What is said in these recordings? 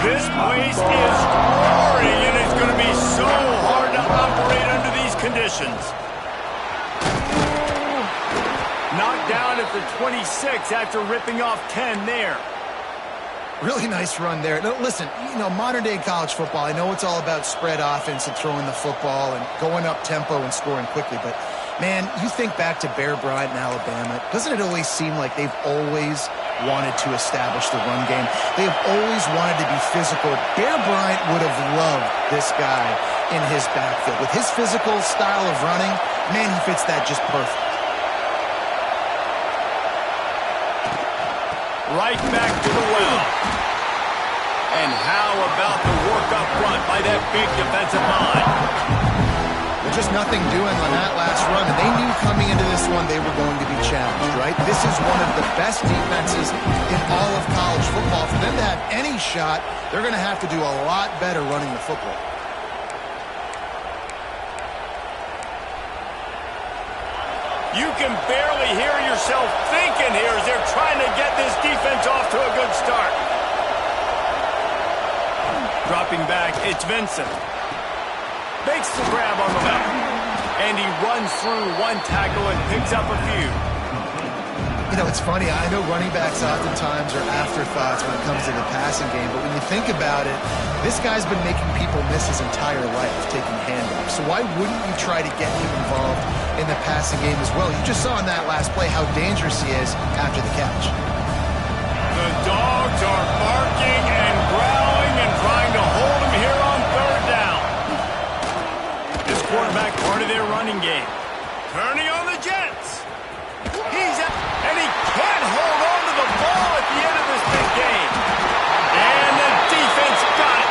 This place is roaring, and it's going to be so hard to operate under these conditions. Knocked down at the 26 after ripping off 10 there. Really nice run there. No, listen, modern-day college football, I know it's all about spread offense and throwing the football and going up tempo and scoring quickly, but, man, you think back to Bear Bryant in Alabama, doesn't it always seem like they've always wanted to establish the run game? They have always wanted to be physical. Bear Bryant would have loved this guy in his backfield. With his physical style of running, man, he fits that just perfect. Right back to the well. And how about the work up front by that big defensive line? There's just nothing doing on that last run, and they knew coming into this one they were going to be challenged, right? This is one of the best defenses in all of college football. For them to have any shot, they're going to have to do a lot better running the football. You can barely hear yourself thinking here as they're trying to get this defense off to a good start. Dropping back, it's Vincent. Makes the grab on the left. And he runs through one tackle and picks up a few. It's funny. I know running backs oftentimes are afterthoughts when it comes to the passing game, but when you think about it, this guy's been making people miss his entire life taking handoffs. So why wouldn't you try to get him involved in the passing game as well? You just saw in that last play how dangerous he is after the catch. The dogs are barking and growling and trying to hold him here on third down. This quarterback part of their running game. Turning on the Jets. He's out, and he can't hold on to the ball at the end of this big game. And the defense got it.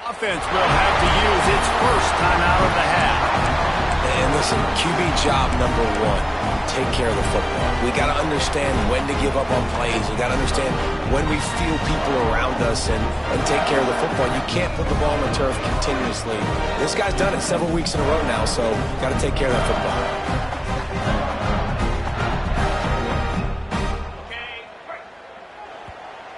Offense will have to use its first timeout of the half. And listen, QB job number one, take care of the football. We got to understand when to give up on plays. We got to understand when we feel people around us and take care of the football. You can't put the ball on the turf continuously. This guy's done it several weeks in a row now, so got to take care of that football.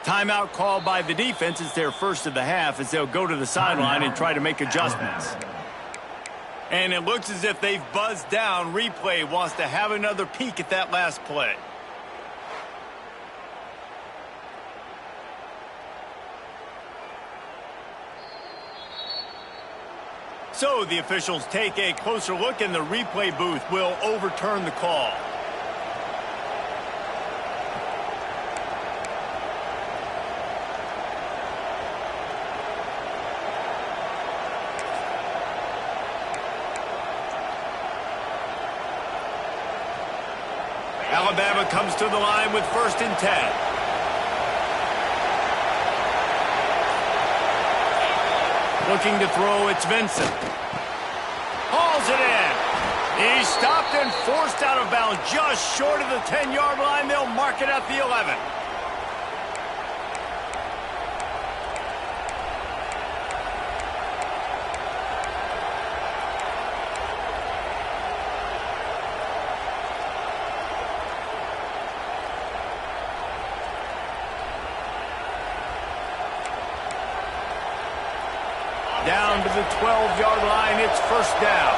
Timeout called by the defense. It's their first of the half as they'll go to the sideline and try to make adjustments. And it looks as if they've buzzed down. Replay wants to have another peek at that last play. So the officials take a closer look, and the replay booth will overturn the call. Alabama comes to the line with 1st and 10. Looking to throw, it's Vincent. Hauls it in. He's stopped and forced out of bounds just short of the 10-yard line. They'll mark it at the 11. Down to the 12-yard line, it's 1st down.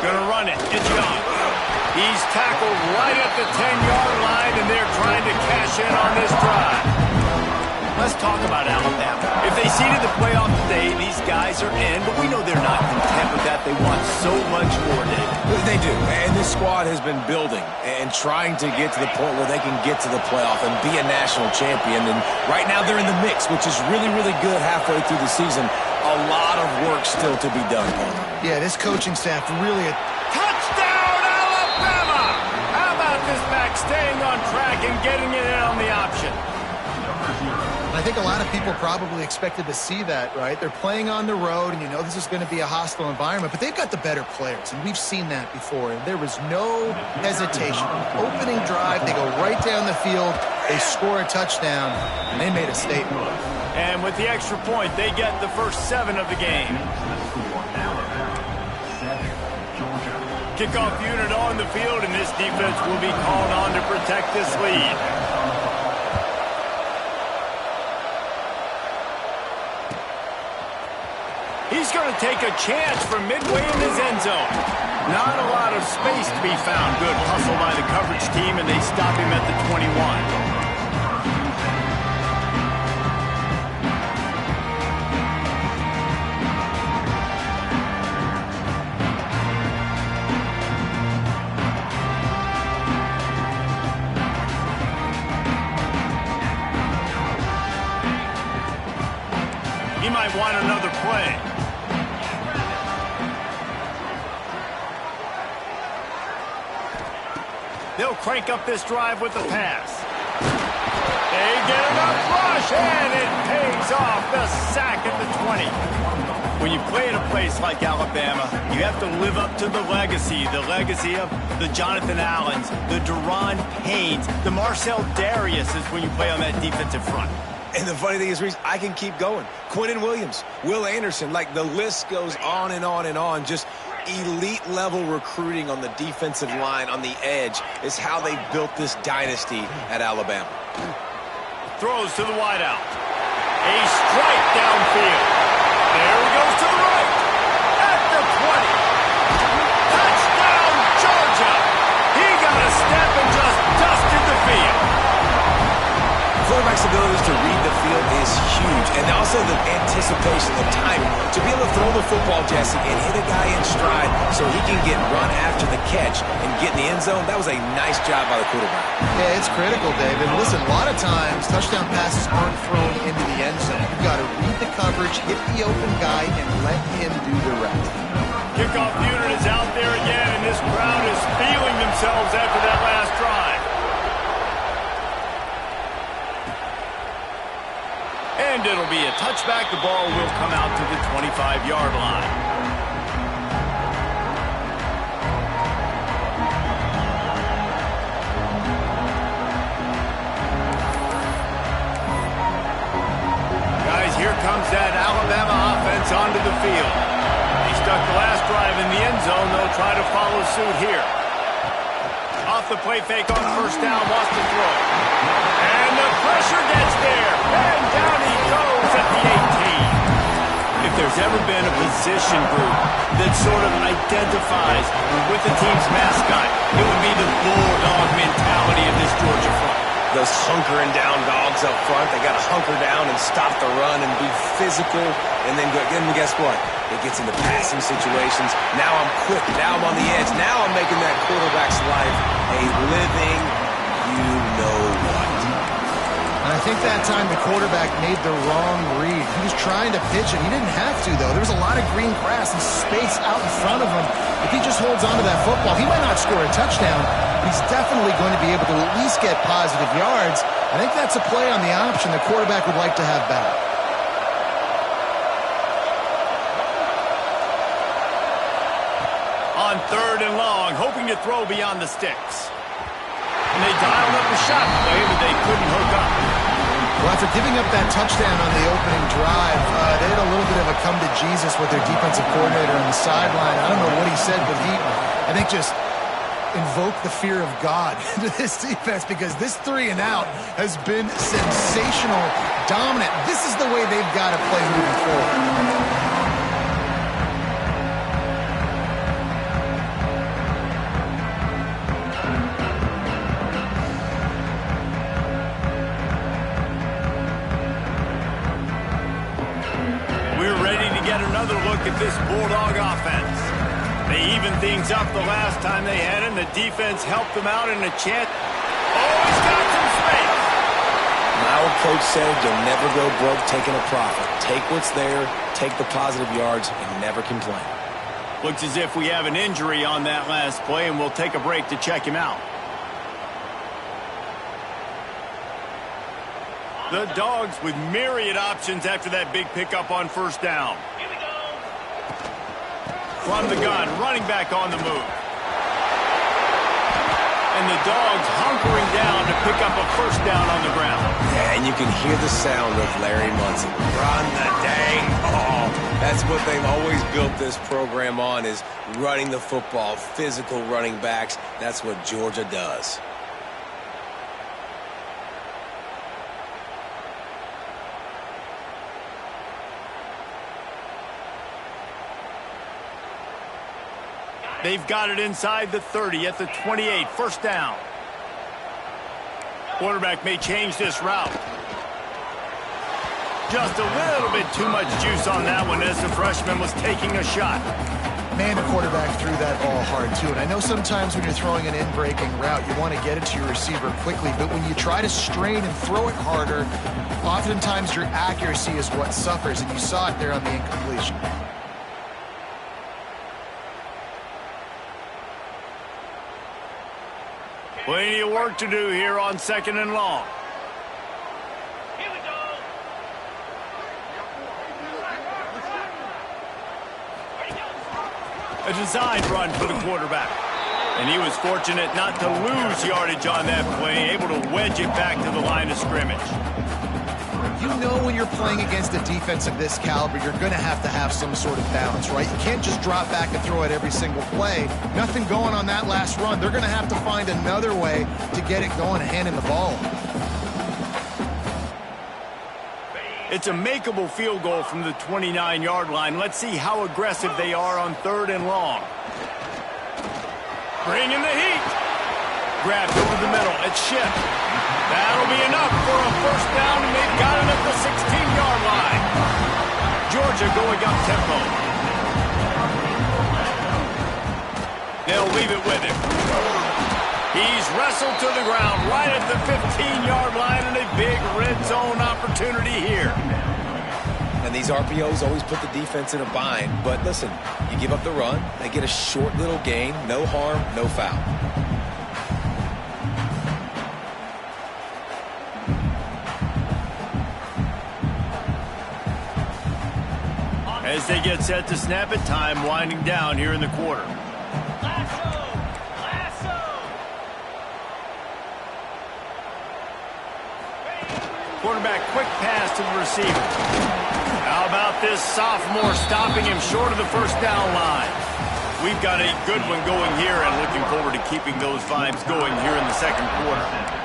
Gonna run it. It's Young. He's tackled right at the 10-yard line, and they're trying to cash in on this drive. Let's talk about Alabama. If they seeded the playoff today, these guys are in, but we know they're not content with that. They want so much more, David. They do, and this squad has been building and trying to get to the point where they can get to the playoff and be a national champion. And right now they're in the mix, which is really, really good halfway through the season. A lot of work still to be done. Yeah, this coaching staff really... Touchdown, Alabama! How about this back staying on track and getting it in on the option? I think a lot of people probably expected to see that, right? They're playing on the road, and you know this is going to be a hostile environment, but they've got the better players, and we've seen that before, and there was no hesitation. Opening drive, they go right down the field, they score a touchdown, and they made a statement. And with the extra point, they get the first 7 of the game. Kickoff unit on the field, and this defense will be called on to protect this lead. He's going to take a chance from midway in his end zone. Not a lot of space to be found. Good hustle by the coverage team, and they stop him at the 21. He might want another play. They'll crank up this drive with the pass. They get enough rush, and it pays off the sack at the 20. When you play at a place like Alabama, you have to live up to the legacy of the Jonathan Allens, the Deron Paynes, the Marcel Dariuses when you play on that defensive front. And the funny thing is, Reese, I can keep going. Quinnen Williams, Will Anderson, like the list goes on and on and on. Just elite-level recruiting on the defensive line, on the edge, is how they built this dynasty at Alabama. Throws to the wideout. A strike downfield. There he goes to the right. At the 20. Touchdown, Georgia. He got a step and just dusted the field. Quarterback's ability to read the field is huge, and also the anticipation, the timing. To be able to throw the football, Jesse, and hit a guy in stride so he can get run after the catch and get in the end zone, that was a nice job by the quarterback. Yeah, it's critical, David. Listen, a lot of times touchdown passes aren't thrown into the end zone. You've got to read the coverage, hit the open guy, and let him do the rest. Kickoff unit is out there again, and this crowd is feeling themselves after that last drive. And it'll be a touchback. The ball will come out to the 25-yard line. Guys, here comes that Alabama offense onto the field. They stuck the last drive in the end zone. They'll try to follow suit here. Off the play fake on first down, wants to throw. And the pressure gets there. And down he goes at the 18. If there's ever been a position group that sort of identifies with the team's mascot, it would be the bulldog mentality of this Georgia front. Those hunkering down dogs up front, they got to hunker down and stop the run and be physical. And then guess what? It gets into passing situations. Now I'm quick. Now I'm on the edge. Now I'm making that quarterback's life a living you-know-what. And I think that time the quarterback made the wrong read. He was trying to pitch it. He didn't have to, though. There was a lot of green grass and space out in front of him. If he just holds on to that football, he might not score a touchdown, but he's definitely going to be able to at least get positive yards. I think that's a play on the option the quarterback would like to have back. On third and long, hoping to throw beyond the sticks. And they dialed up the shot play, but they couldn't hook up. Well, after giving up that touchdown on the opening drive, they had a little bit of a come to Jesus with their defensive coordinator on the sideline. I don't know what he said, but he, I think, just invoked the fear of God into this defense, because this 3 and out has been sensational, dominant. This is the way they've got to play moving forward. look at this Bulldog offense. They evened things up the last time they had him. The defense helped them out in a chance. Oh, he's got some space. My old coach said you'll never go broke taking a profit. Take what's there, take the positive yards, and never complain. Looks as if we have an injury on that last play, and we'll take a break to check him out. The Dogs with myriad options after that big pickup on first down. From the gun, running back on the move. And the Dogs hunkering down to pick up a first down on the ground. Yeah, and you can hear the sound of Larry Munson. Run the dang ball. That's what they've always built this program on, is running the football, physical running backs. That's what Georgia does. They've got it inside the 30 at the 28. First down. Quarterback may change this route. Just a little bit too much juice on that one as the freshman was taking a shot. Man, the quarterback threw that ball hard, too. And I know sometimes when you're throwing an in-breaking route, you want to get it to your receiver quickly. But when you try to strain and throw it harder, oftentimes your accuracy is what suffers. And you saw it there on the incompletion. Plenty of work to do here on second and long. Here we go. A designed run for the quarterback. And he was fortunate not to lose yardage on that play, able to wedge it back to the line of scrimmage. You know when you're playing against a defense of this caliber, you're going to have some sort of balance, right? You can't just drop back and throw it every single play. Nothing going on that last run. They're going to have to find another way to get it going and handing the ball. It's a makeable field goal from the 29-yard line. Let's see how aggressive they are on third and long. Bringing the heat. Grabbed over the middle. It's Shipp. That'll be enough for a first down, and they've got it at the 16-yard line. Georgia going up tempo. They'll leave it with him. He's wrestled to the ground right at the 15-yard line, and a big red zone opportunity here. And these RPOs always put the defense in a bind. But listen, you give up the run, they get a short little gain, no harm, no foul. As they get set to snap it, time winding down here in the quarter. Quarterback, quick pass to the receiver. How about this sophomore stopping him short of the first down line? We've got a good one going here and looking forward to keeping those vibes going here in the second quarter.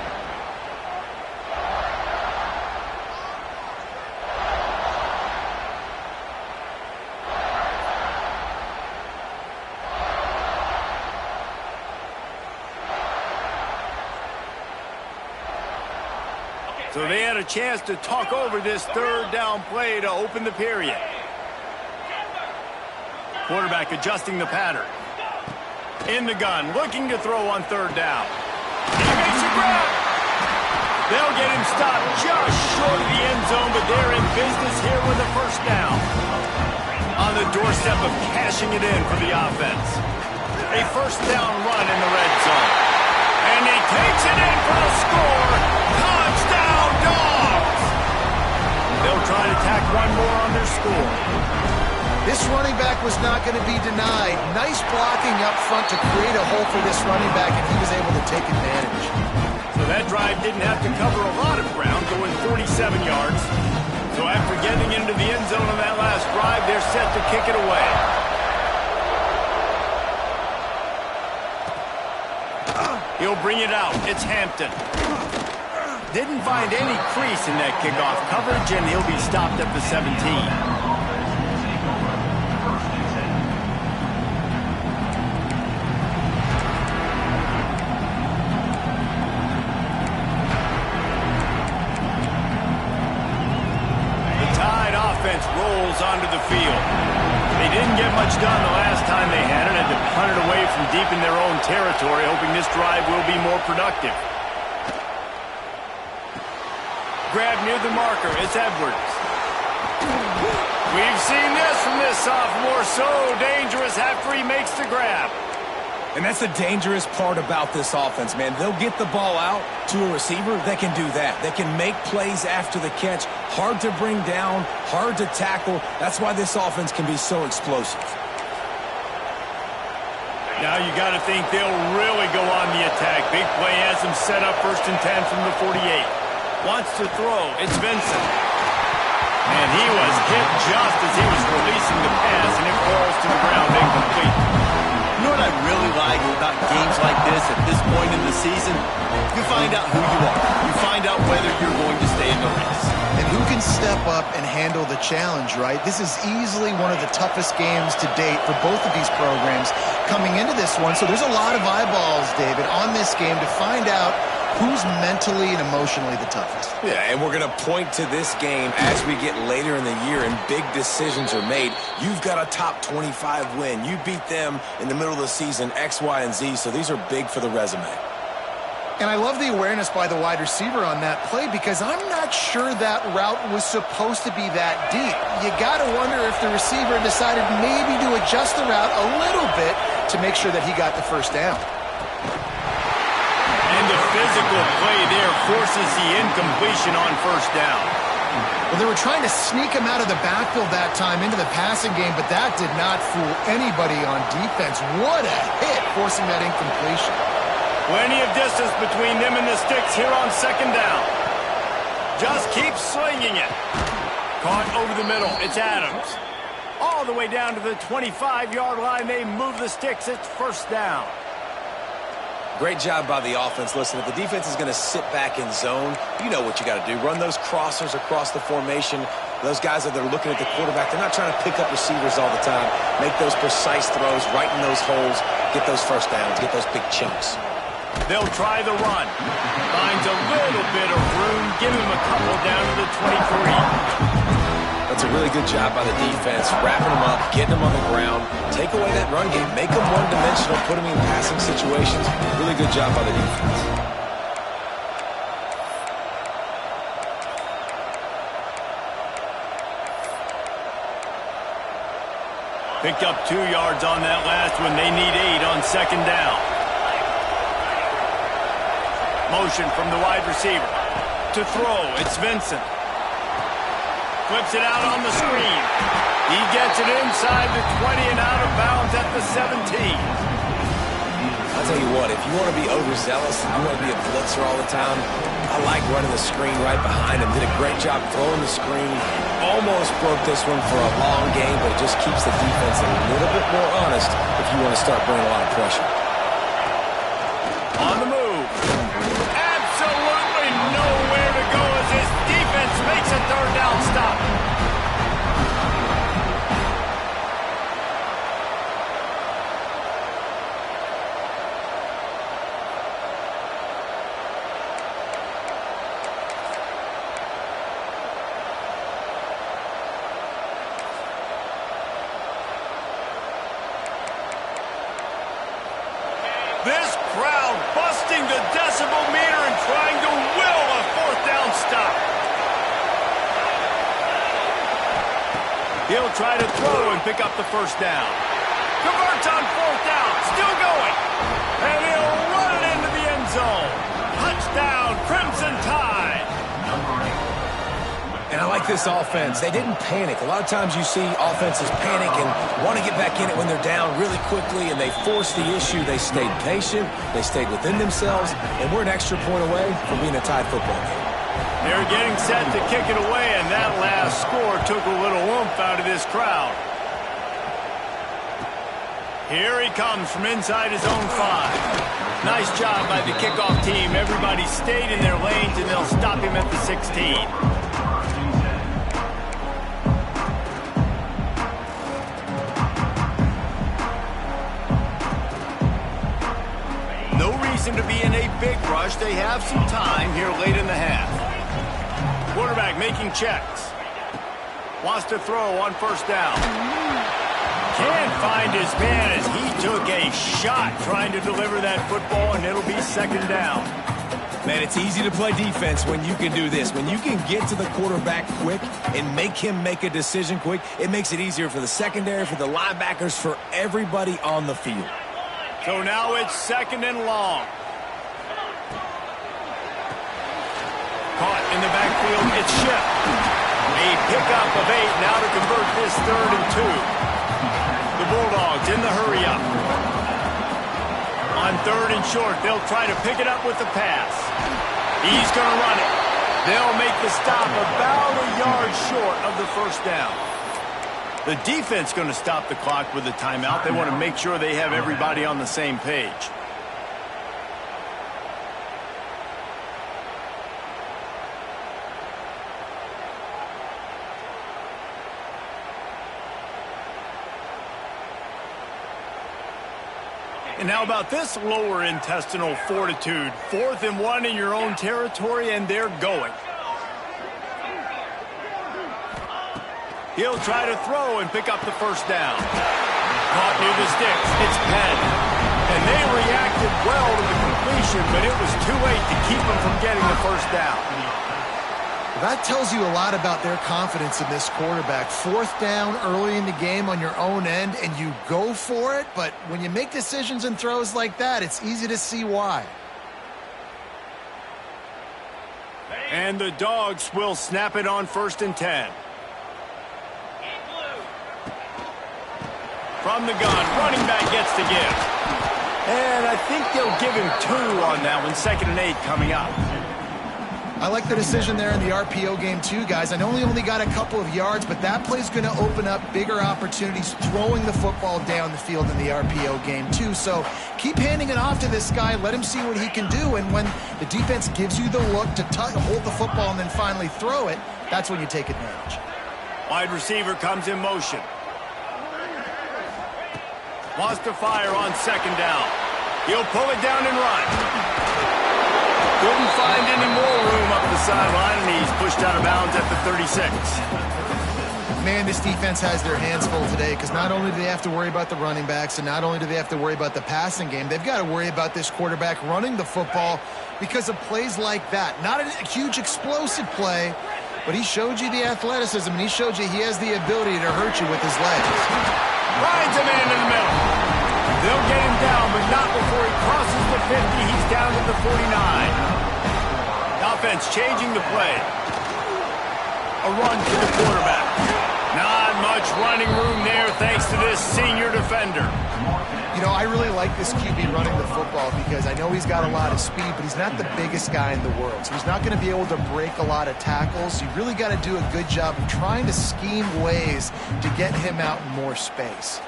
So they had a chance to talk over this third down play to open the period. Quarterback adjusting the pattern. In the gun, looking to throw on third down. He makes a grab. They'll get him stopped just short of the end zone, but they're in business here with a first down. On the doorstep of cashing it in for the offense. A first down run in the red zone. And he takes it in for a score. Touchdown, Dogs! They'll try to tack one more on their score. This running back was not going to be denied. Nice blocking up front to create a hole for this running back, and he was able to take advantage. So that drive didn't have to cover a lot of ground, going 47 yards. So after getting into the end zone on that last drive, they're set to kick it away. He'll bring it out. It's Hampton. Didn't find any crease in that kickoff coverage, and he'll be stopped at the 17. Rolls onto the field. They First down the last time they had it, and to punt it away from deep in their own territory, hoping this drive will be more productive. Grab near the marker. It's Edwards. We've seen this from this sophomore. So dangerous after he makes the grab. And that's the dangerous part about this offense, man. They'll get the ball out to a receiver. They can do that. They can make plays after the catch. Hard to bring down, hard to tackle. That's why this offense can be so explosive. Now you got to think they'll really go on the attack. Big play has them set up 1st and 10 from the 48. Wants to throw. It's Vincent. And he was hit just as he was releasing the pass, and it falls to the ground incomplete. You know what I really like about games like this at this point in the season? You find out who you are. You find out whether you're going to stay in the race. And who can step up and handle the challenge, right? This is easily one of the toughest games to date for both of these programs coming into this one. So there's a lot of eyeballs, David, on this game to find out who's mentally and emotionally the toughest. Yeah, and we're going to point to this game as we get later in the year and big decisions are made. You've got a top 25 win. You beat them in the middle of the season, X, Y, and Z, so these are big for the resume. And I love the awareness by the wide receiver on that play because I'm not sure that route was supposed to be that deep. You got to wonder if the receiver decided maybe to adjust the route a little bit to make sure that he got the first down. And the physical play there forces the incompletion on 1st down. Well, they were trying to sneak him out of the backfield that time into the passing game, but that did not fool anybody on defense. What a hit, forcing that incompletion. Plenty of distance between them and the sticks here on 2nd down. Just keep slinging it. Caught over the middle. It's Adams. All the way down to the 25-yard line. They move the sticks. It's 1st down. Great job by the offense. Listen, if the defense is going to sit back in zone, you know what you got to do. Run those crossers across the formation. Those guys that are looking at the quarterback, they're not trying to pick up receivers all the time. Make those precise throws right in those holes. Get those 1st downs. Get those big chunks. They'll try the run. Finds a little bit of room. Give him a couple down to the 23. That's a really good job by the defense, wrapping them up, getting them on the ground, take away that run game, make them one-dimensional, put them in passing situations. Really good job by the defense. Picked up 2 yards on that last one. They need 8 on 2nd down. Motion from the wide receiver. To throw, it's Vincent. Flips it out on the screen. He gets it inside the 20 and out of bounds at the 17. I'll tell you what, if you want to be overzealous, if you want to be a blitzer all the time, I like running the screen right behind him. Did a great job throwing the screen. Almost broke this one for a long game, but it just keeps the defense a little bit more honest if you want to start bringing a lot of pressure. On the move. Absolutely nowhere to go as this defense makes a 3rd down stop. This crowd busting the decibel meter and trying to will a 4th down stop. He'll try to throw and pick up the 1st down. Converts on 4th down. Still going. And he'll run it into the end zone. Touchdown, Crimson Tide. And I like this offense. They didn't panic. A lot of times you see offenses panic and want to get back in it when they're down really quickly, and they forced the issue. They stayed patient. They stayed within themselves, and we're an extra point away from being a tied football game. They're getting set to kick it away, and that last score took a little oomph out of this crowd. Here he comes from inside his own 5. Nice job by the kickoff team. Everybody stayed in their lanes, and they'll stop him at the 16. No reason to be in a big rush. They have some time here late in the half. Quarterback making checks. Wants to throw on 1st down. Can't find his man as he took a shot trying to deliver that football, and it'll be second down. Man, it's easy to play defense when you can do this. When you can get to the quarterback quick and make him make a decision quick, it makes it easier for the secondary, for the linebackers, for everybody on the field. So now it's second and long. Caught in the backfield, it's Shipp. A pickup of 8 now to convert this 3rd and 2. The Bulldogs in the hurry-up. On 3rd and short, they'll try to pick it up with the pass. He's going to run it. They'll make the stop about a yard short of the first down. The defense going to stop the clock with a timeout. They want to make sure they have everybody on the same page. And how about this lower intestinal fortitude? 4th and 1 in your own territory, and they're going. He'll try to throw and pick up the first down. Caught near the sticks. It's Penn. And they reacted well to the completion, but it was too late to keep them from getting the first down. That tells you a lot about their confidence in this quarterback. 4th down early in the game on your own end, and you go for it. But when you make decisions and throws like that, it's easy to see why. And the Dogs will snap it on 1st and 10. From the gun, running back gets the give. And I think they'll give him 2 on that one. 2nd and 8 coming up. I like the decision there in the RPO game too, guys. I know he only got a couple of yards, but that play's going to open up bigger opportunities throwing the football down the field in the RPO game too. So keep handing it off to this guy. Let him see what he can do. And when the defense gives you the look to hold the football and then finally throw it, that's when you take advantage. Wide receiver comes in motion. Wants to fire on 2nd down. He'll pull it down and run. Couldn't find any more room up the sideline, and he's pushed out of bounds at the 36. Man, this defense has their hands full today because not only do they have to worry about the running backs and not only do they have to worry about the passing game, they've got to worry about this quarterback running the football because of plays like that. Not a huge explosive play, but he showed you the athleticism, and he showed you he has the ability to hurt you with his legs. Finds a man in the middle. They'll get him down, but not before he crosses the 50. He's down to the 49. Offense changing the play. A run to the quarterback. Not much running room there thanks to this senior defender. You know, I really like this QB running the football because I know he's got a lot of speed, but he's not the biggest guy in the world. So he's not going to be able to break a lot of tackles. You really got to do a good job of trying to scheme ways to get him out in more space.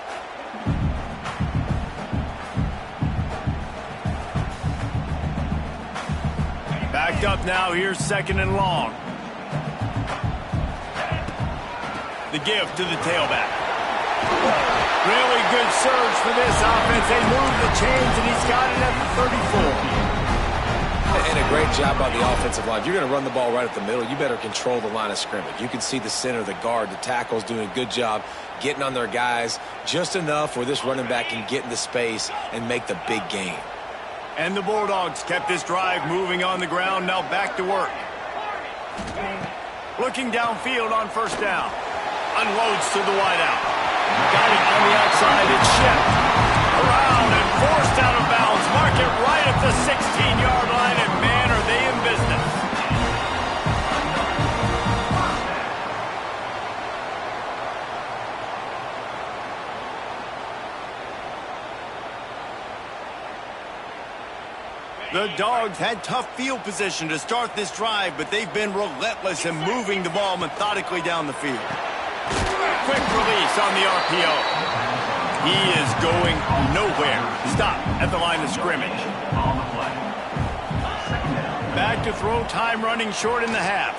Backed up now, here's 2nd and long. The give to the tailback. Really good surge for this offense. They move the chains, and he's got it at the 34. And a great job by the offensive line. If you're going to run the ball right at the middle, you better control the line of scrimmage. You can see the center, the guard, the tackles doing a good job getting on their guys just enough where this running back can get into space and make the big game. And the Bulldogs kept this drive moving on the ground, now back to work. Looking downfield on 1st down. Unloads to the wideout. Got it on the outside, it's Shipp. Around and forced out of bounds. Mark it right at the 16-yard line, and man, are they in business. The Dogs had tough field position to start this drive, but they've been relentless in moving the ball methodically down the field. Quick release on the RPO. He is going nowhere. Stop at the line of scrimmage. Back to throw, time running short in the half.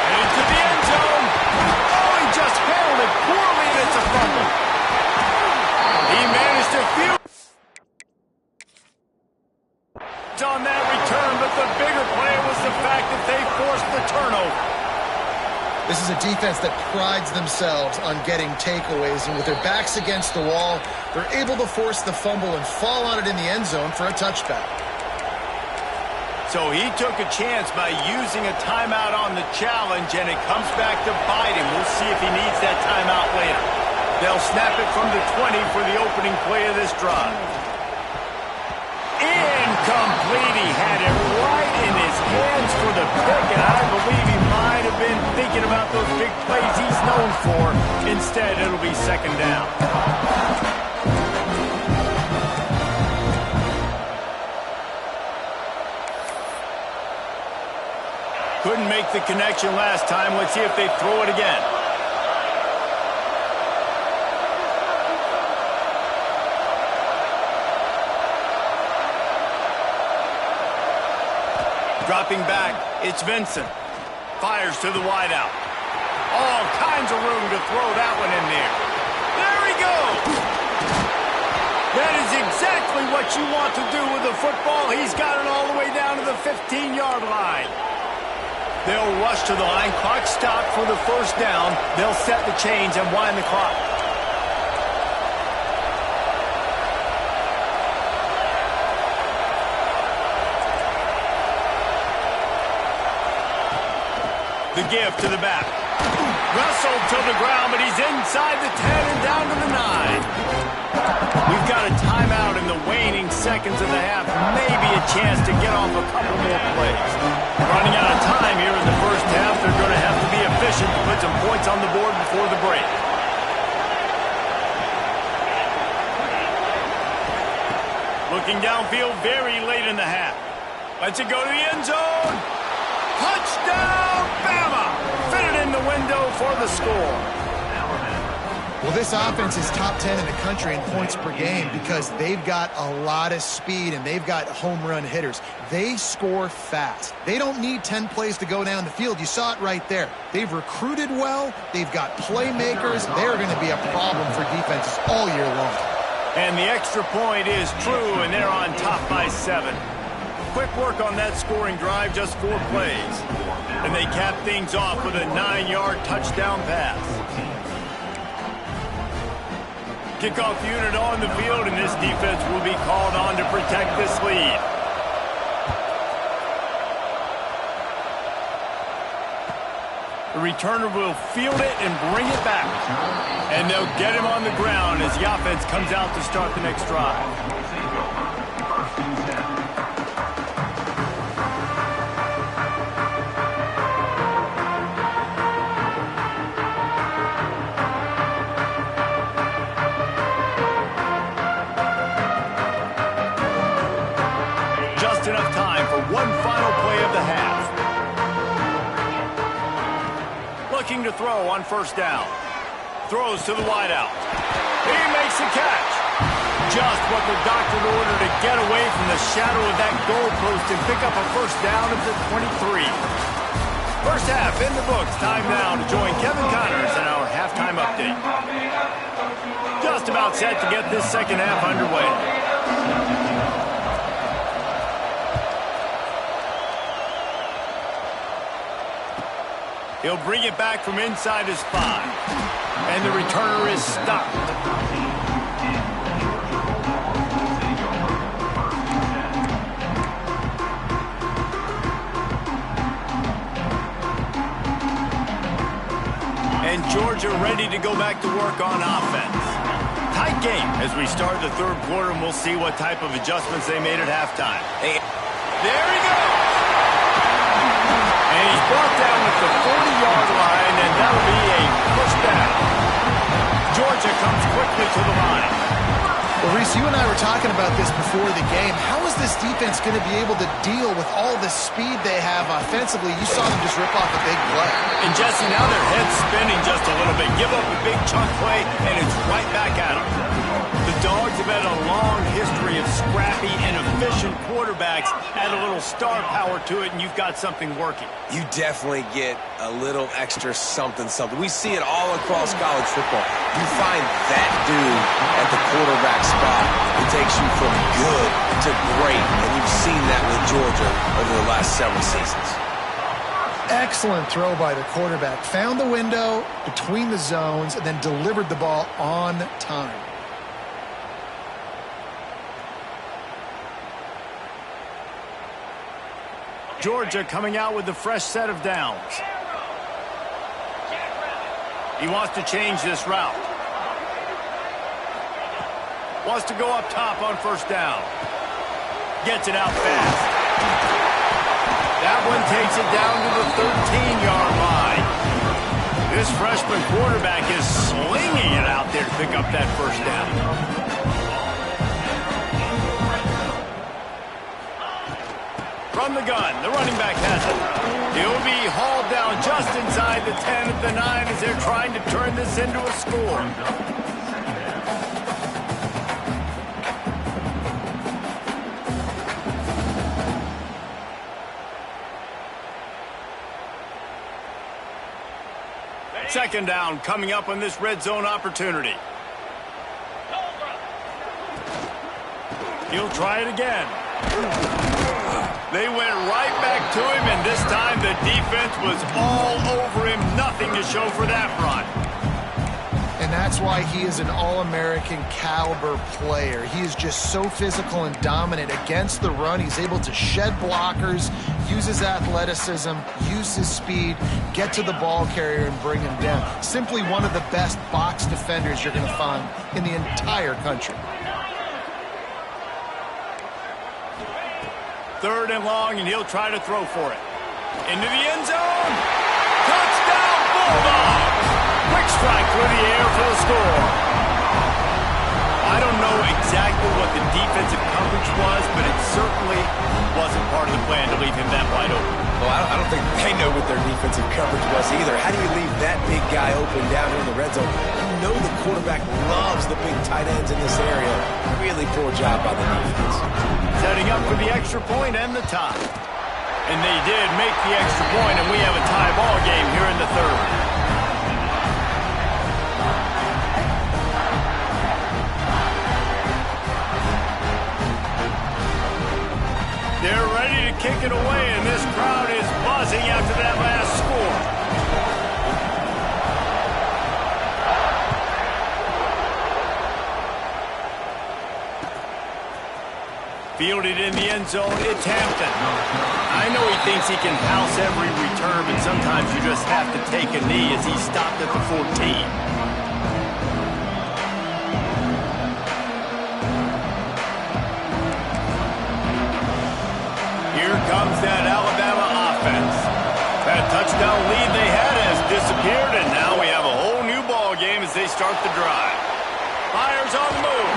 And into the end zone. Oh, he just handled it poorly, and it's a fumble. He managed to field on that return, but the bigger play was the fact that they forced the turnover. This is a defense that prides themselves on getting takeaways, and with their backs against the wall, they're able to force the fumble and fall on it in the end zone for a touchback. So he took a chance by using a timeout on the challenge, and it comes back to bite him. We'll see if he needs that timeout later. They'll snap it from the 20 for the opening play of this drive. Incomplete. He had it right in his hands for the pick, and I believe he might have been thinking about those big plays he's known for. Instead, it'll be second down. Couldn't make the connection last time. Let's see if they throw it again. Dropping back, it's Vincent. Fires to the wideout. All kinds of room to throw that one in there. There he goes! That is exactly what you want to do with the football. He's got it all the way down to the 15-yard line. They'll rush to the line. Clock stopped for the first down. They'll set the chains and wind the clock. The give to the back. Wrestled to the ground, but he's inside the 10 and down to the 9. We've got a timeout in the waning seconds of the half. Maybe a chance to get off a couple more plays. Running out of time here in the first half. They're going to have to be efficient to put some points on the board before the break. Looking downfield very late in the half. Lets it go to the end zone. Touchdown, Bama! Fit it in the window for the score. Well, this offense is top 10 in the country in points per game because they've got a lot of speed and they've got home run hitters. They score fast. They don't need 10 plays to go down the field. You saw it right there. They've recruited well. They've got playmakers. They're going to be a problem for defenses all year long. And the extra point is true, and they're on top by 7. Quick work on that scoring drive, just 4 plays. And they cap things off with a 9-yard touchdown pass. Kickoff unit on the field, and this defense will be called on to protect this lead. The returner will field it and bring it back. And they'll get him on the ground as the offense comes out to start the next drive. Enough time for one final play of the half. Looking to throw on first down. Throws to the wideout. He makes the catch. Just what the doctor ordered to get away from the shadow of that goalpost and pick up a first down at the 23. First half in the books. Time now to join Kevin Connors in our halftime update. Just about set to get this second half underway. He'll bring it back from inside his 5. And the returner is stopped. And Georgia ready to go back to work on offense. Tight game as we start the third quarter, and we'll see what type of adjustments they made at halftime. There he goes! And he's brought down at the 40-yard line, and that'll be a first down. Georgia comes quickly to the line. Well, Reese, you and I were talking about this before the game. How is this defense going to be able to deal with all the speed they have offensively? You saw them just rip off a big play. And, Jesse, now their head's spinning just a little bit. Give up a big chunk play, and it's right back at them. The Dogs have had a long history of scrappy and efficient quarterbacks. Add a little star power to it, and you've got something working. You definitely get a little extra something. We see it all across college football. You find that dude at the quarterback spot who takes you from good to great, and you've seen that with Georgia over the last several seasons. Excellent throw by the quarterback. Found the window between the zones and then delivered the ball on time. Georgia coming out with a fresh set of downs. He wants to change this route. Wants to go up top on first down. Gets it out fast. That one takes it down to the 13-yard line. This freshman quarterback is slinging it out there to pick up that first down. From the gun, the running back has it. He'll be hauled down just inside the 10 at the 9 as they're trying to turn this into a score. Second down coming up on this red zone opportunity. He'll try it again. They went right back to him, and this time the defense was all over him. Nothing to show for that run. And that's why he is an All-American caliber player. He is just so physical and dominant against the run. He's able to shed blockers, use his athleticism, use his speed, get to the ball carrier and bring him down. Simply one of the best box defenders you're going to find in the entire country. Third and long, and he'll try to throw for it. Into the end zone. Touchdown, Bulldogs! Quick strike through the air for the score. I don't know exactly what the defensive coverage was, but it certainly wasn't part of the plan to leave him that wide open. Well, I don't think they know what their defensive coverage was either. How do you leave that big guy open down here in the red zone? You know the quarterback loves the big tight ends in this area. Really poor job by the defense. Setting up for the extra point and the tie. And they did make the extra point, and we have a tie ball game here in the third. They're ready to kick it away, and this crowd is buzzing after that last score. Fielded in the end zone, it's Hampton. I know he thinks he can house every return, but sometimes you just have to take a knee as he stopped at the 14. Here comes that Alabama offense. That touchdown lead they had has disappeared, and now we have a whole new ball game as they start the drive. Fires on the move,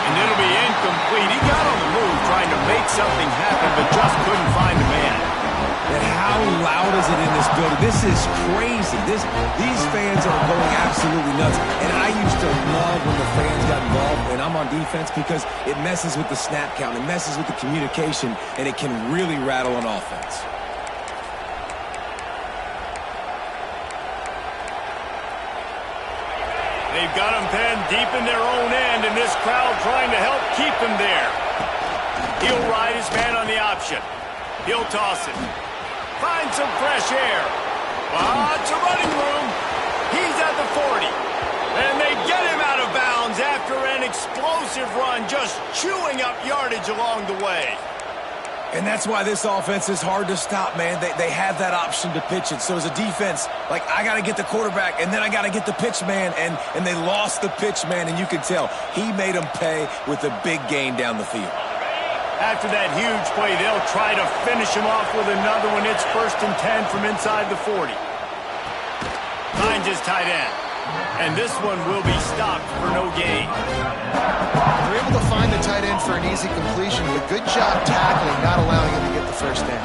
and it'll be incomplete. He got on the move trying to make something happen, but just couldn't find a man. And how loud is it in this building? This is crazy. These fans are going absolutely nuts. And I used to love when the fans got involved when I'm on defense because it messes with the snap count, it messes with the communication, and it can really rattle an offense. They've got him pinned deep in their own end, and this crowd trying to help keep him there. He'll ride his man on the option. He'll toss it. Find some fresh air. Lots of running room. He's at the 40. And they get him out of bounds after an explosive run, just chewing up yardage along the way. And that's why this offense is hard to stop, man. They have that option to pitch it. So as a defense, like, I got to get the quarterback, and then I got to get the pitch man, and they lost the pitch man, and you can tell he made them pay with a big gain down the field. After that huge play, they'll try to finish him off with another one. It's 1st and 10 from inside the 40. Finds his tight end. And this one will be stopped for no gain. They're able to find the tight end for an easy completion, but good job tackling, not allowing him to get the first down.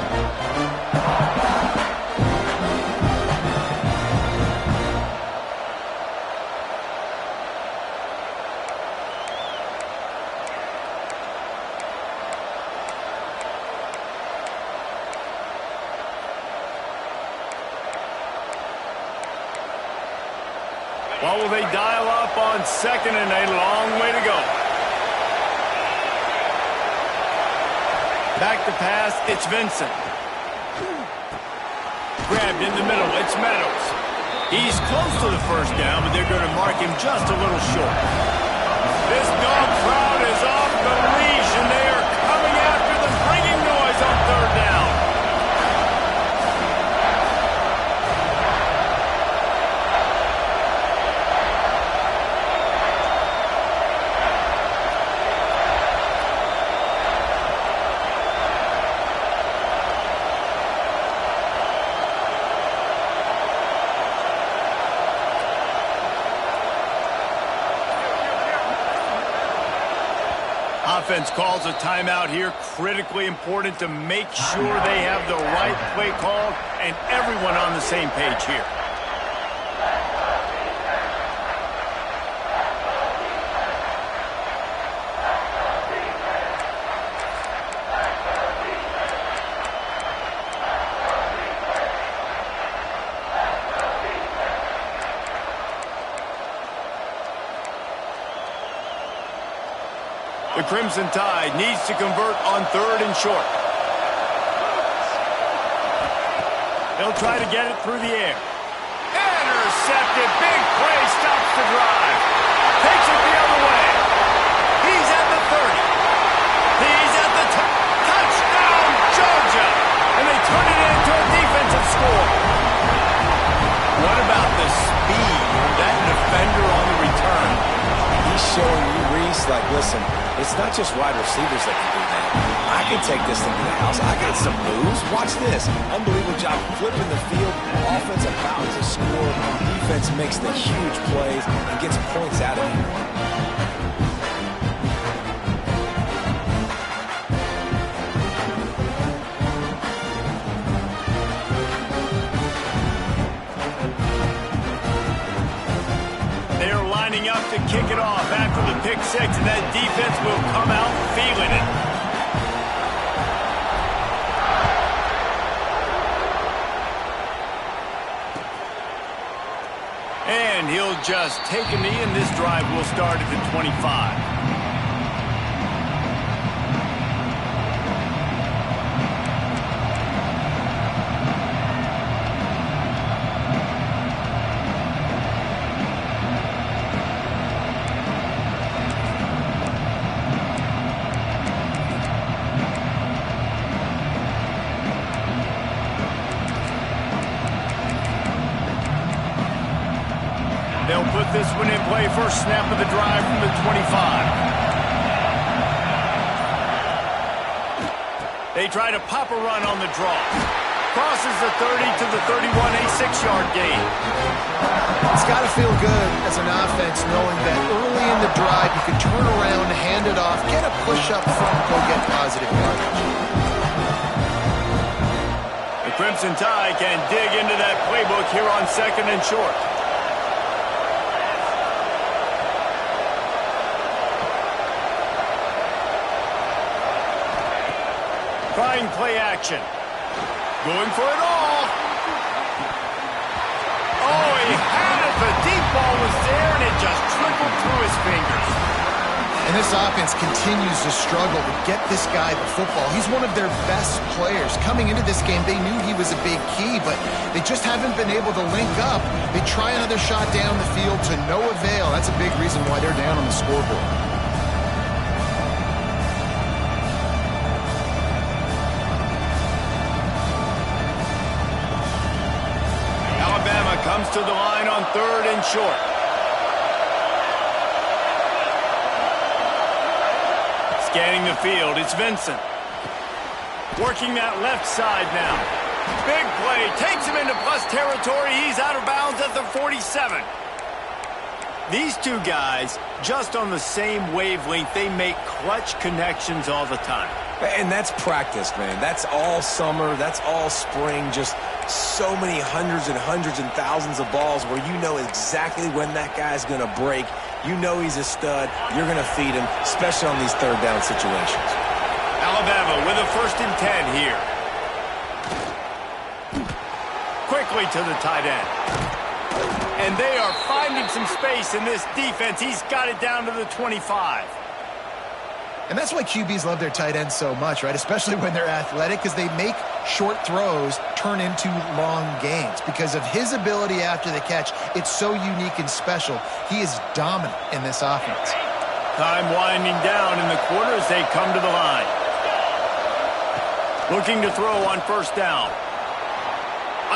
What will they dial up on second and a long way to go? Back to pass, it's Vincent. grabbed in the middle. It's Meadows. He's close to the first down, but they're going to mark him just a little short. This dog crowd is off the leash, and they are coming after them, bringing noise on third down. Offense calls a timeout here. Critically important to make sure they have the right play called and everyone on the same page here. The Crimson Tide needs to convert on third and short. They'll try to get it through the air. Intercepted. Big play stops the drive. Takes it the other way. He's at the 30. He's at the touchdown, Georgia. And they turn it into a defensive score. What about the speed of that defender on the return? He's showing you, Reese, like, listen, it's not just wide receivers that can do that. I can take this thing to the house. I got some moves. Watch this. Unbelievable job flipping the field. Offense about to score. Defense makes the huge plays and gets points out of it. Up to kick it off after the pick six, and that defense will come out feeling it. And he'll just take a knee, and this drive will start at the 25. They'll put this one in play. First snap of the drive from the 25. They try to pop a run on the draw. Crosses the 30 to the 31, a 6-yard gain. It's got to feel good as an offense knowing that early in the drive you can turn around, hand it off, get a push up front, go get positive yardage. The Crimson Tide can dig into that playbook here on second and short. Trying play action. Going for it all. Oh, he had it. The deep ball was there, and it just trickled through his fingers. And this offense continues to struggle to get this guy the football. He's one of their best players. Coming into this game, they knew he was a big key, but they just haven't been able to link up. They try another shot down the field to no avail. That's a big reason why they're down on the scoreboard. Comes to the line on third and short. Scanning the field, it's Vincent. Working that left side now. Big play, takes him into plus territory. He's out of bounds at the 47. These two guys, just on the same wavelength, they make clutch connections all the time. And that's practice, man. That's all summer. That's all spring. Just so many hundreds and thousands of balls where you know exactly when that guy's going to break. You know he's a stud. You're going to feed him, especially on these third down situations. Alabama with a 1st and 10 here. Quickly to the tight end. And they are finding some space in this defense. He's got it down to the 25. And that's why QBs love their tight ends so much, right? Especially when they're athletic, because they make short throws turn into long gains. Because of his ability after the catch, it's so unique and special. He is dominant in this offense. Time winding down in the quarter as they come to the line. Looking to throw on first down.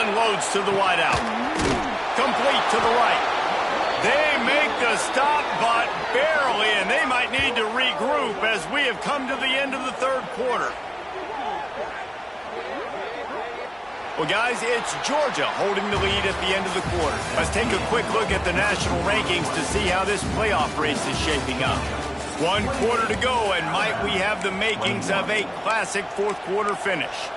Unloads to the wideout. Complete to the right. They make the stop, but barely, and they might need to regroup as we have come to the end of the third quarter. Well, guys, it's Georgia holding the lead at the end of the quarter. Let's take a quick look at the national rankings to see how this playoff race is shaping up. 1 quarter to go, and might we have the makings of a classic fourth quarter finish.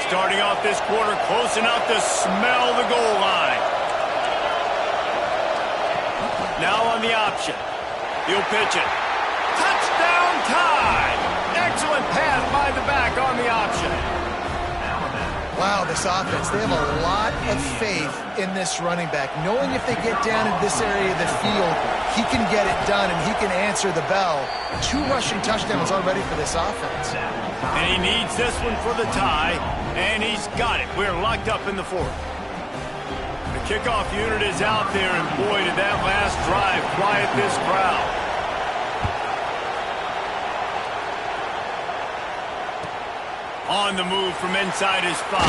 Starting off this quarter close enough to smell the goal line. Now on the option. He'll pitch it. Touchdown tie! Excellent pass by the back on the option. Wow, this offense, they have a lot of faith in this running back, knowing if they get down in this area of the field, he can get it done and he can answer the bell. 2 rushing touchdowns already for this offense. And he needs this one for the tie, and he's got it. We're locked up in the fourth. The kickoff unit is out there, and boy, did that last drive quiet this crowd. On the move from inside his 5.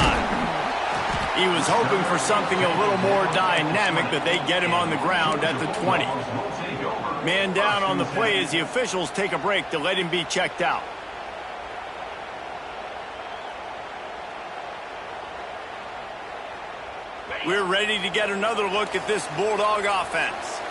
He was hoping for something a little more dynamic, but they get him on the ground at the 20. Man down on the play as the officials take a break to let him be checked out. We're ready to get another look at this Bulldog offense.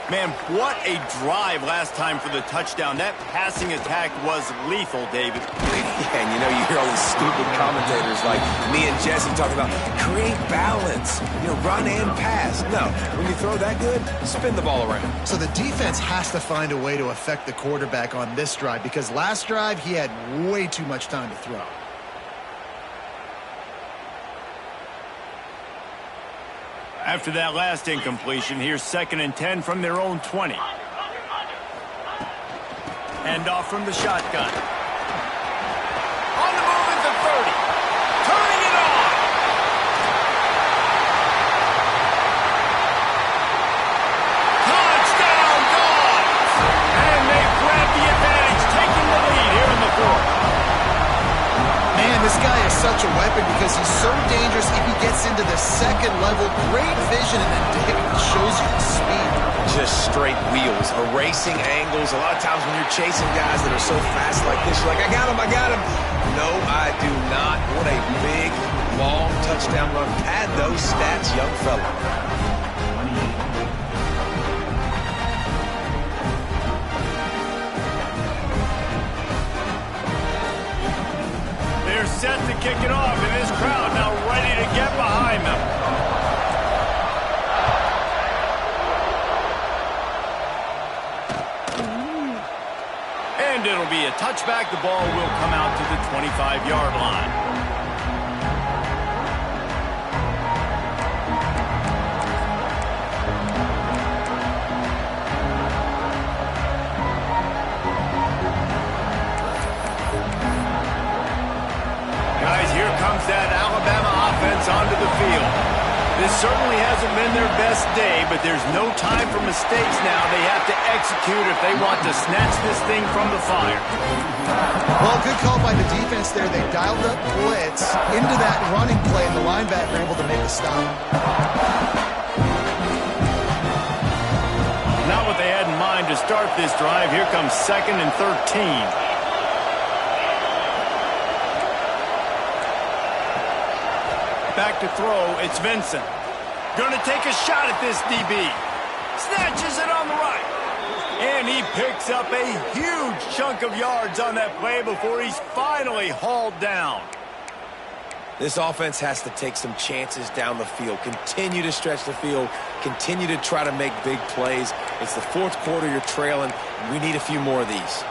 Man, what a drive last time for the touchdown. That passing attack was lethal, David. Yeah, and you know, you hear all these stupid commentators like me and Jesse talking about create balance, you know, run and pass. No, when you throw that good, spin the ball around. So the defense has to find a way to affect the quarterback on this drive, because last drive he had way too much time to throw. After that last incompletion, here's 2nd and 10 from their own 20. Hand off from the shotgun. On the move at the 30. Turning it on. Touchdown, Dogs! And they grab the advantage, taking the lead here in the fourth. Man, this guy is such a weapon because he's so dangerous if he gets into the second level. Great vision, and then David shows you the speed. Just straight wheels, erasing angles. A lot of times when you're chasing guys that are so fast like this, you're like, I got him, I got him. No, I do not. What a big, long touchdown run. Pad those stats, young fella. They're set to kick it off, and this crowd now ready to get behind them. And it'll be a touchback. The ball will come out to the 25-yard line. Guys, here comes that Alabama offense onto the field. This certainly hasn't been their best day, but there's no time for mistakes now. They have to execute if they want to snatch this thing from the fire. Well, good call by the defense there. They dialed up blitz into that running play, and the linebacker able to make a stop. Not what they had in mind to start this drive. Here comes 2nd and 13. Back to throw, it's Vincent. Gonna take a shot at this DB. Snatches it on the right. And he picks up a huge chunk of yards on that play before he's finally hauled down. This offense has to take some chances down the field, continue to stretch the field, continue to try to make big plays. It's the fourth quarter, you're trailing. We need a few more of these.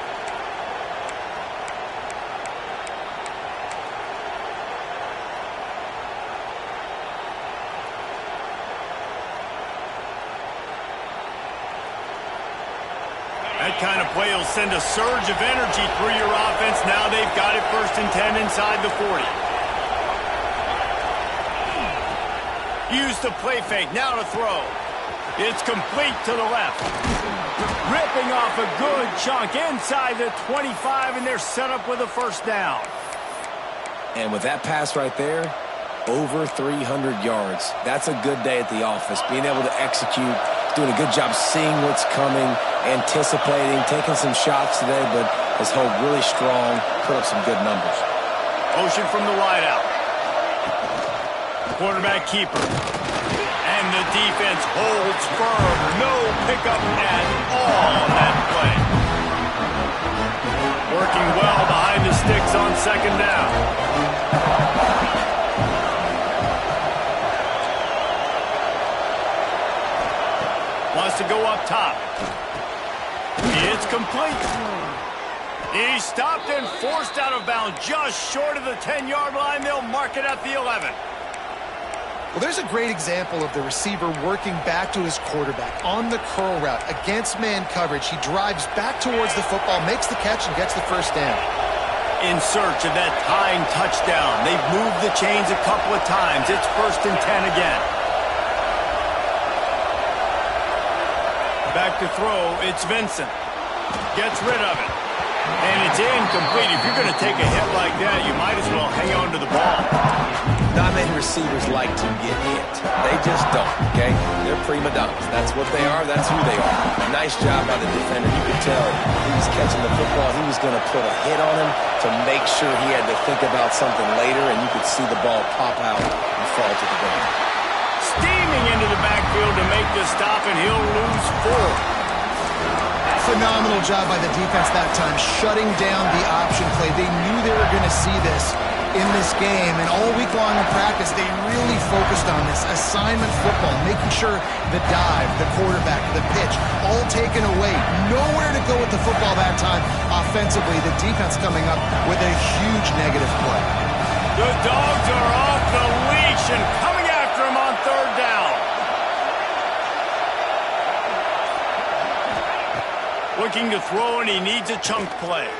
That kind of play will send a surge of energy through your offense. Now they've got it 1st and 10 inside the 40. Use the play fake. Now to throw. It's complete to the left. Ripping off a good chunk inside the 25, and they're set up with a 1st down. And with that pass right there, over 300 yards. That's a good day at the office. Being able to execute, doing a good job seeing what's coming, anticipating, taking some shots today, but has held really strong, put up some good numbers. Motion from the wideout. Quarterback keeper. And the defense holds firm. No pickup at all on that play. Working well behind the sticks on 2nd down. Wants to go up top. It's complete. He's stopped and forced out of bounds just short of the 10-yard line. They'll mark it at the 11. Well, there's a great example of the receiver working back to his quarterback on the curl route against man coverage. He drives back towards the football, makes the catch, and gets the 1st down. In search of that tying touchdown. They've moved the chains a couple of times. It's 1st and 10 again. Back to throw. It's Vincent. Gets rid of it. And it's incomplete. If you're going to take a hit like that, you might as well hang on to the ball. Not many receivers like to get hit. They just don't, okay? They're prima donnas. That's what they are. That's who they are. Nice job by the defender. You could tell he was catching the football. He was going to put a hit on him to make sure he had to think about something later, and you could see the ball pop out and fall to the ground. Steaming into the backfield to make the stop, and he'll lose 4. Phenomenal job by the defense that time, shutting down the option play. They knew they were going to see this in this game, and all week long in practice, they really focused on this assignment football, making sure the dive, the quarterback, the pitch, all taken away. Nowhere to go with the football that time offensively. The defense coming up with a huge negative play. The Dogs are off the leash and coming after him on 3rd down. Looking to throw, and he needs a chunk play.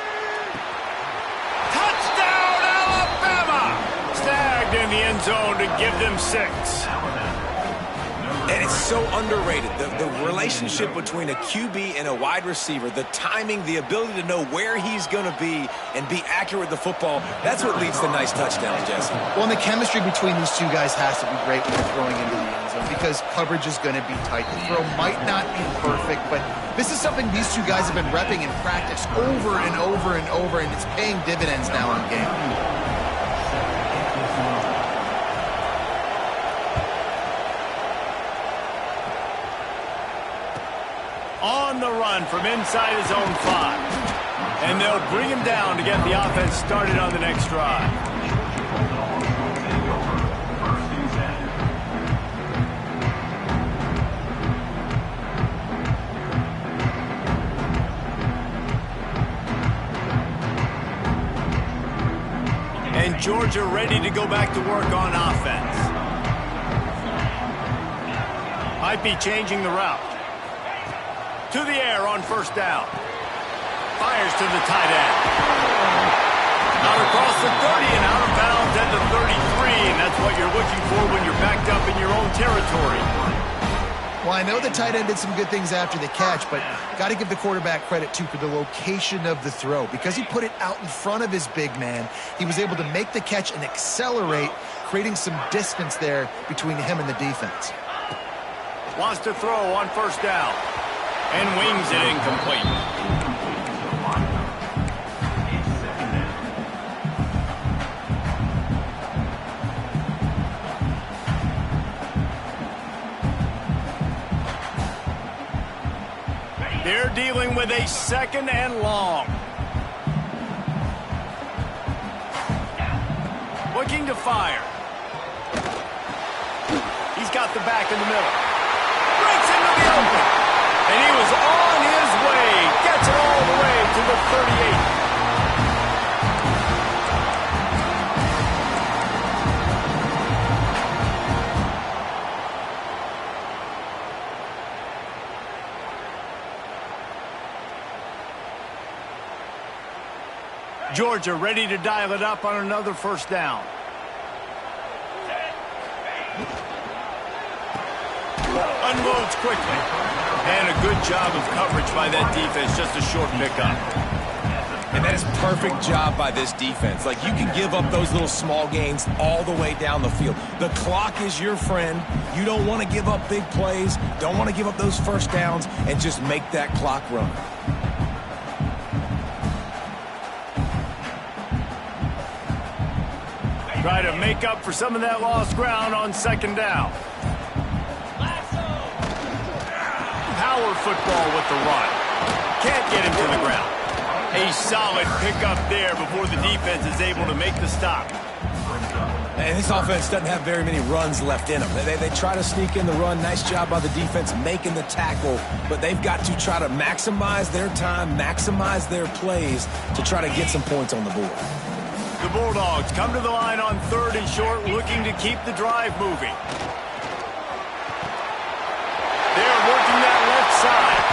Touchdown, Alabama! Snagged in the end zone to give them 6. And it's so underrated. The relationship between a QB and a wide receiver, the timing, the ability to know where he's going to be and be accurate with the football, that's what leads to nice touchdowns, Jesse. Well, and the chemistry between these two guys has to be great when they're throwing into the end zone because coverage is going to be tight. The throw might not be perfect, but this is something these two guys have been repping in practice over and over and over, and it's paying dividends now in game. On the run from inside his own 5. And they'll bring him down to get the offense started on the next drive. And Georgia ready to go back to work on offense. Might be changing the route. To the air on 1st down. Fires to the tight end. Out across the 30 and out of bounds at the 33. And that's what you're looking for when you're backed up in your own territory. Well, I know the tight end did some good things after the catch, but got to give the quarterback credit, too, for the location of the throw. Because he put it out in front of his big man, he was able to make the catch and accelerate, creating some distance there between him and the defense. Wants to throw on 1st down. And wings it incomplete. They're dealing with a 2nd and long. Looking to fire. He's got the back in the middle. Breaks into the open. And he was on his way. Gets it all the way to the 38. Georgia ready to dial it up on another first down. Unloads quickly. And a good job of coverage by that defense. Just a short pickup. And that is perfect job by this defense. Like, you can give up those little small gains all the way down the field. The clock is your friend. You don't want to give up big plays. Don't want to give up those first downs and just make that clock run. Try to make up for some of that lost ground on second down. Power football with the run. Can't get him to the ground. A solid pickup there before the defense is able to make the stop. And this offense doesn't have very many runs left in them. They try to sneak in the run. Nice job by the defense making the tackle. But they've got to try to maximize their time, maximize their plays to try to get some points on the board. The Bulldogs come to the line on 3rd and short, looking to keep the drive moving. They're working that left side.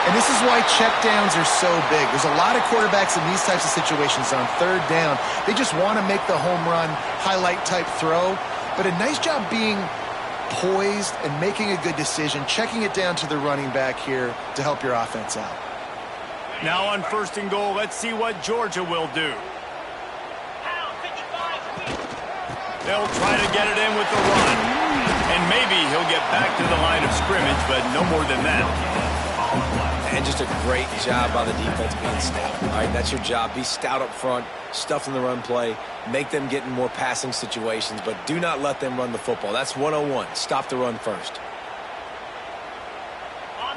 And this is why checkdowns are so big. There's a lot of quarterbacks in these types of situations on 3rd down. They just want to make the home run, highlight-type throw. But a nice job being poised and making a good decision, checking it down to the running back here to help your offense out. Now on 1st and goal, let's see what Georgia will do. They'll try to get it in with the run. And maybe he'll get back to the line of scrimmage, but no more than that. And just a great job by the defense being stout. All right, that's your job. Be stout up front, stuff in the run play, make them get in more passing situations, but do not let them run the football. That's 101. Stop the run first.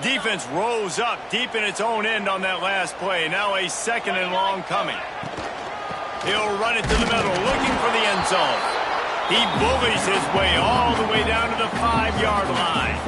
Defense rose up deep in its own end on that last play. Now a 2nd and long coming. He'll run it to the middle, looking for the end zone. He bullies his way all the way down to the 5-yard line.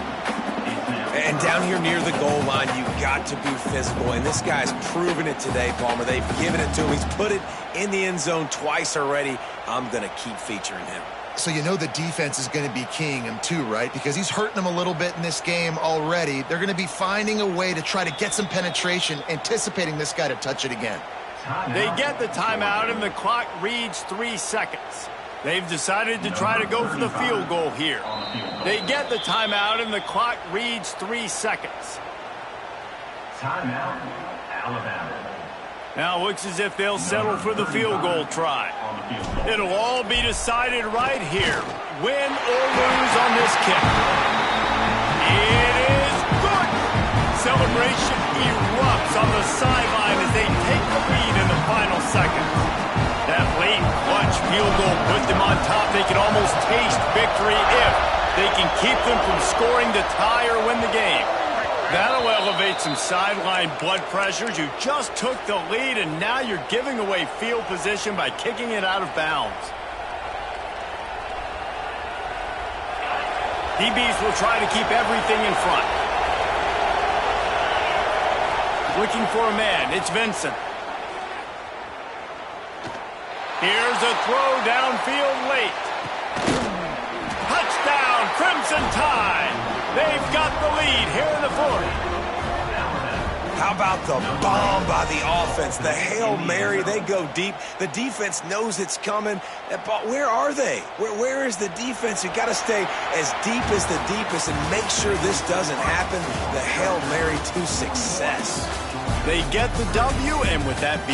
And down here near the goal line, you've got to be physical. And this guy's proven it today, Palmer. They've given it to him. He's put it in the end zone twice already. I'm going to keep featuring him. So you know the defense is going to be keying him too, right? Because he's hurting them a little bit in this game already. They're going to be finding a way to try to get some penetration, anticipating this guy to touch it again. They get the timeout, and the clock reads 3 seconds. They've decided to try to go for the field goal here. They get the timeout, and the clock reads 3 seconds. Timeout, Alabama. Now it looks as if they'll settle for the field goal try. It'll all be decided right here, win or lose on this kick. It is good. Celebration erupts on the sideline as they take the lead in the final seconds. That late clutch field goal put them on top. They can almost taste victory if they can keep them from scoring to tie or win the game. That'll elevate some sideline blood pressures. You just took the lead, and now you're giving away field position by kicking it out of bounds. DBs will try to keep everything in front. Looking for a man. It's Vincent. Here's a throw downfield late. Touchdown, Crimson Tide. They've got the lead here in the 4th. How about the bomb by the offense? The Hail Mary, they go deep. The defense knows it's coming. But where are they? Where is the defense? You got to stay as deep as the deepest and make sure this doesn't happen. The Hail Mary to success. They get the W, and with that